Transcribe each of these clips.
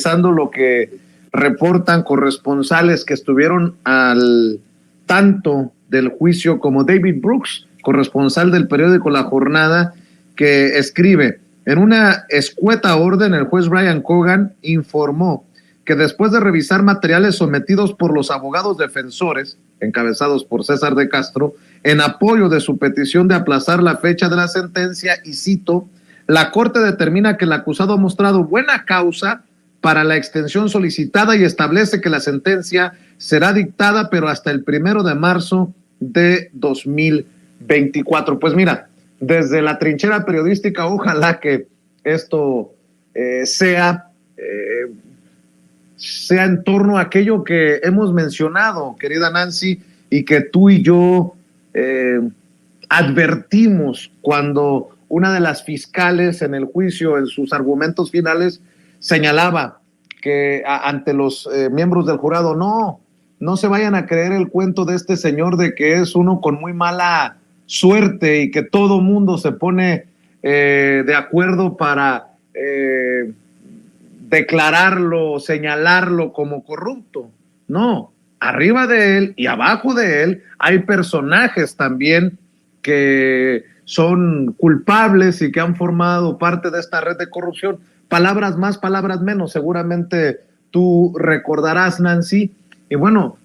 Revisando lo que reportan corresponsales que estuvieron al tanto del juicio, como David Brooks, corresponsal del periódico La Jornada, que escribe: en una escueta orden, el juez Brian Cogan informó que después de revisar materiales sometidos por los abogados defensores, encabezados por César de Castro, en apoyo de su petición de aplazar la fecha de la sentencia, y cito, la Corte determina que el acusado ha mostrado buena causa para la extensión solicitada y establece que la sentencia será dictada, pero hasta el 1 de marzo de 2024. Pues mira, desde la trinchera periodística, ojalá que esto sea en torno a aquello que hemos mencionado, querida Nancy, y que tú y yo advertimos cuando una de las fiscales en el juicio, en sus argumentos finales, señalaba que ante los miembros del jurado, no se vayan a creer el cuento de este señor de que es uno con muy mala suerte y que todo mundo se pone de acuerdo para declararlo, señalarlo como corrupto. No, arriba de él y abajo de él hay personajes también que son culpables y que han formado parte de esta red de corrupción. Palabras más, palabras menos, seguramente tú recordarás, Nancy. Y bueno,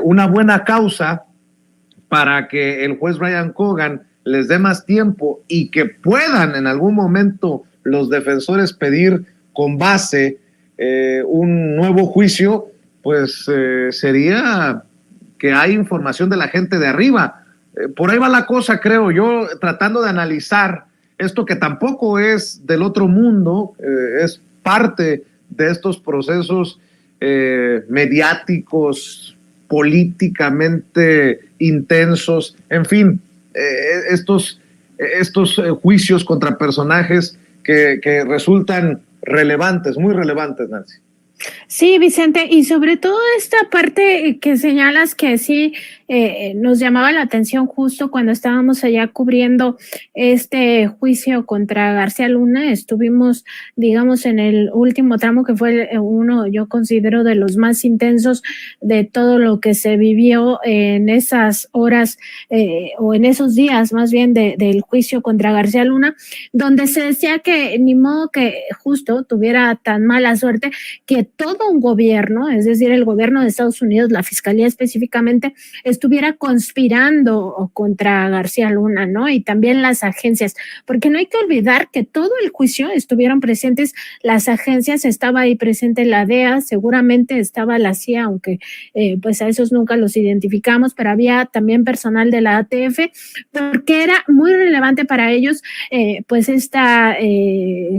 una buena causa para que el juez Brian Cogan les dé más tiempo y que puedan en algún momento los defensores pedir con base un nuevo juicio, pues sería que hay información de la gente de arriba. Por ahí va la cosa, creo yo, tratando de analizar esto que tampoco es del otro mundo, es parte de estos procesos mediáticos, políticamente intensos, en fin, estos juicios contra personajes que resultan relevantes, muy relevantes, Nancy. Sí, Vicente, y sobre todo esta parte que señalas que sí nos llamaba la atención justo cuando estábamos allá cubriendo este juicio contra García Luna. Estuvimos, digamos, en el último tramo, que fue uno, yo considero, de los más intensos de todo lo que se vivió en esas horas o en esos días más bien del juicio contra García Luna, donde se decía que ni modo que justo tuviera tan mala suerte que todo un gobierno, es decir, el gobierno de Estados Unidos, la fiscalía específicamente, estuviera conspirando contra García Luna, ¿no? Y también las agencias, porque no hay que olvidar que todo el juicio estuvieron presentes las agencias, estaba ahí presente la DEA, seguramente estaba la CIA, aunque pues a esos nunca los identificamos, pero había también personal de la ATF, porque era muy relevante para ellos pues esta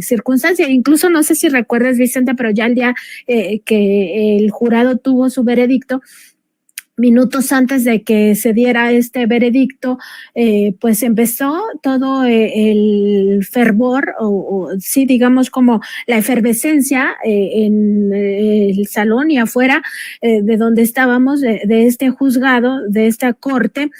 circunstancia. Incluso no sé si recuerdas, Vicente, pero ya el día que el jurado tuvo su veredicto, minutos antes de que se diera este veredicto, pues empezó todo el fervor, o sí, digamos, como la efervescencia en el salón y afuera de donde estábamos, de este juzgado, de esta corte,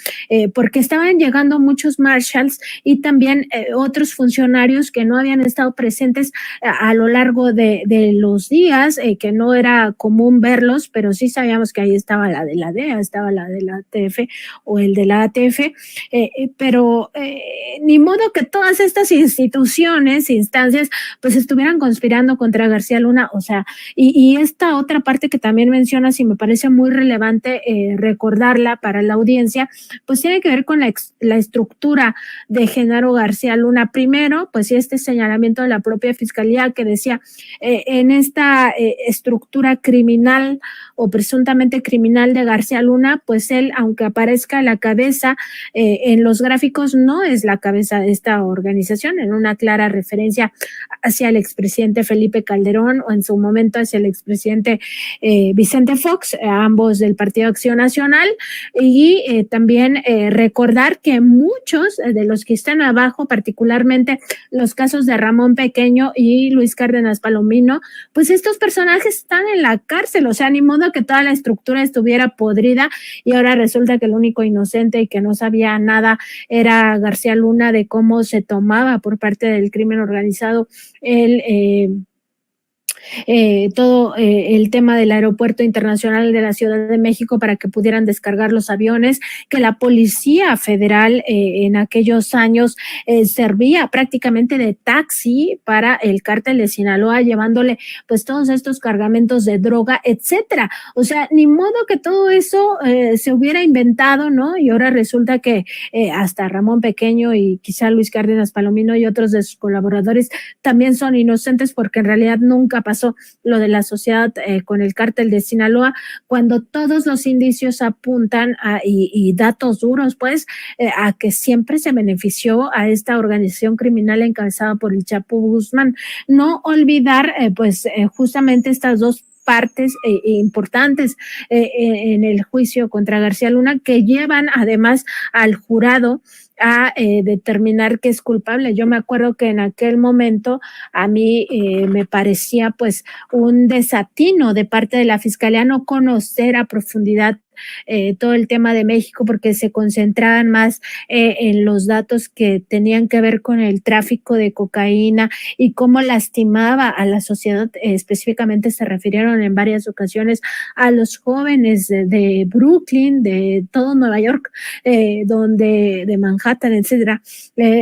porque estaban llegando muchos marshals y también otros funcionarios que no habían estado presentes a lo largo de los días, que no era común verlos, pero sí sabíamos que ahí estaba la de la DEA, estaba la de la ATF o el de la ATF, pero ni modo que todas estas instituciones, instancias, pues estuvieran conspirando contra García Luna. O sea, y esta otra parte que también mencionas y me parece muy relevante recordarla para la audiencia, pues tiene que ver con la estructura de Genaro García Luna. Primero, pues este señalamiento de la propia fiscalía que decía en esta estructura criminal o presuntamente criminal de García Luna, pues él, aunque aparezca la cabeza en los gráficos, no es la cabeza de esta organización, en una clara referencia hacia el expresidente Felipe Calderón o en su momento hacia el expresidente Vicente Fox, ambos del Partido Acción Nacional, y también recordar que muchos de los que están abajo, particularmente los casos de Ramón Pequeño y Luis Cárdenas Palomino, pues estos personajes están en la cárcel. O sea, ni modo que toda la estructura estuviera podrida y ahora resulta que el único inocente y que no sabía nada era García Luna, de cómo se tomaba por parte del crimen organizado el todo el tema del aeropuerto internacional de la Ciudad de México para que pudieran descargar los aviones, que la Policía Federal en aquellos años servía prácticamente de taxi para el cártel de Sinaloa, llevándole pues todos estos cargamentos de droga, etcétera. O sea, ni modo que todo eso se hubiera inventado, ¿no? Y ahora resulta que hasta Ramón Pequeño y quizá Luis Cárdenas Palomino y otros de sus colaboradores también son inocentes, porque en realidad nunca pasó lo de la sociedad con el cártel de Sinaloa, cuando todos los indicios apuntan y datos duros, pues, a que siempre se benefició a esta organización criminal encabezada por el Chapo Guzmán. No olvidar, justamente estas dos partes importantes en el juicio contra García Luna, que llevan además al jurado a determinar que es culpable. Yo me acuerdo que en aquel momento a mí me parecía pues un desatino de parte de la Fiscalía no conocer a profundidad todo el tema de México, porque se concentraban más en los datos que tenían que ver con el tráfico de cocaína y cómo lastimaba a la sociedad. Específicamente se refirieron en varias ocasiones a los jóvenes de Brooklyn, de todo Nueva York, de Manhattan, etcétera,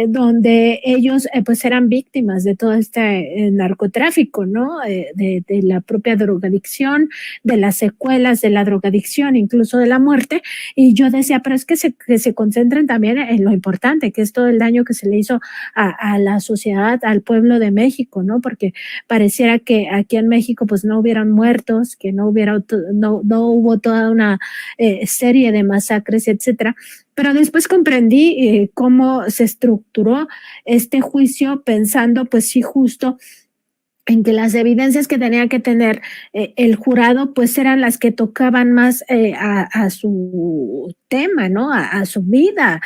donde ellos pues eran víctimas de todo este narcotráfico, ¿no? De la propia drogadicción, de las secuelas de la drogadicción, incluso de la muerte. Y yo decía, pero es que se concentren también en lo importante, que es todo el daño que se le hizo a la sociedad, al pueblo de México, ¿no? Porque pareciera que aquí en México pues no hubieran muertos, que no hubo toda una serie de masacres, etcétera. Pero después comprendí cómo se estructuró este juicio, pensando pues sí justo en que las evidencias que tenía que tener el jurado pues eran las que tocaban más a su tema, ¿no? A su vida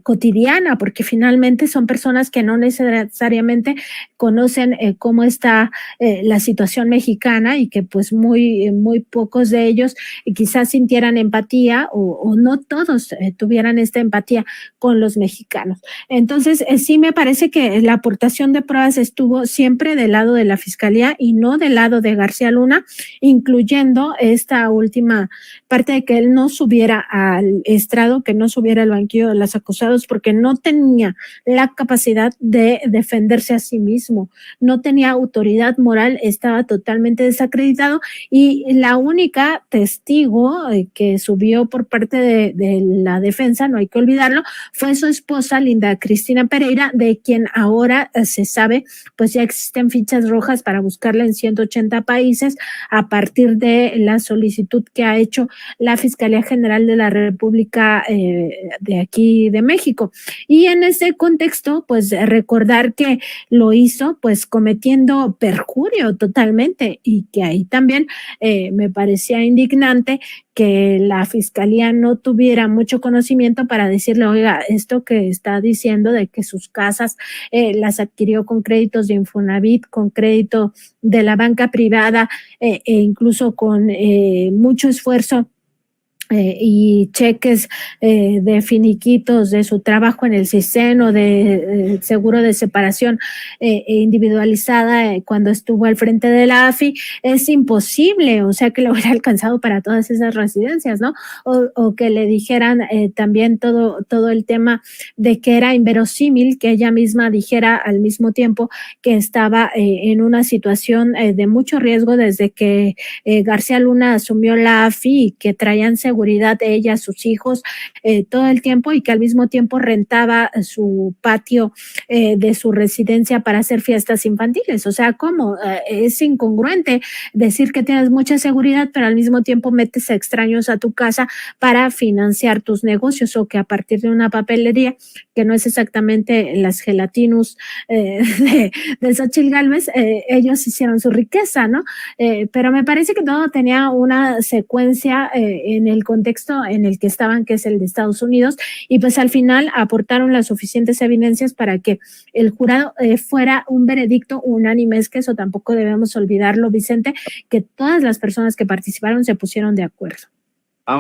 cotidiana, porque finalmente son personas que no necesariamente conocen cómo está la situación mexicana, y que pues muy pocos de ellos quizás sintieran empatía o no todos tuvieran esta empatía con los mexicanos. Entonces sí me parece que la aportación de pruebas estuvo siempre del lado de la Fiscalía y no del lado de García Luna, incluyendo esta última parte de que él no subiera al estrado, que no subiera al banquillo de los acusados, porque no tenía la capacidad de defenderse a sí mismo, no tenía autoridad moral, estaba totalmente desacreditado, y la única testigo que subió por parte de la defensa, no hay que olvidarlo, fue su esposa Linda Cristina Pereira, de quien ahora se sabe pues ya existen fichas rojas para buscarla en 180 países a partir de la solicitud que ha hecho la Fiscalía General de la República de aquí de México. Y en ese contexto, pues recordar que lo hizo pues cometiendo perjurio totalmente, y que ahí también me parecía indignante que la Fiscalía no tuviera mucho conocimiento para decirle, oiga, esto que está diciendo de que sus casas las adquirió con créditos de Infonavit, con crédito de la banca privada e incluso con mucho esfuerzo y cheques de finiquitos de su trabajo en el CISEN o de seguro de separación individualizada cuando estuvo al frente de la AFI, es imposible, o sea, que le hubiera alcanzado para todas esas residencias, ¿no? O que le dijeran también todo el tema de que era inverosímil que ella misma dijera al mismo tiempo que estaba en una situación de mucho riesgo desde que García Luna asumió la AFI, y que traían seguridad ella, sus hijos, todo el tiempo, y que al mismo tiempo rentaba su patio de su residencia para hacer fiestas infantiles. O sea, ¿cómo? Es incongruente decir que tienes mucha seguridad, pero al mismo tiempo metes a extraños a tu casa para financiar tus negocios, o que a partir de una papelería, que no es exactamente las Gelatinus de Xochitl Gálvez, ellos hicieron su riqueza, ¿no? Pero me parece que todo tenía una secuencia en el contexto en el que estaban, que es el de Estados Unidos, y pues al final aportaron las suficientes evidencias para que el jurado fuera un veredicto unánime. Es que eso tampoco debemos olvidarlo, Vicente, que todas las personas que participaron se pusieron de acuerdo.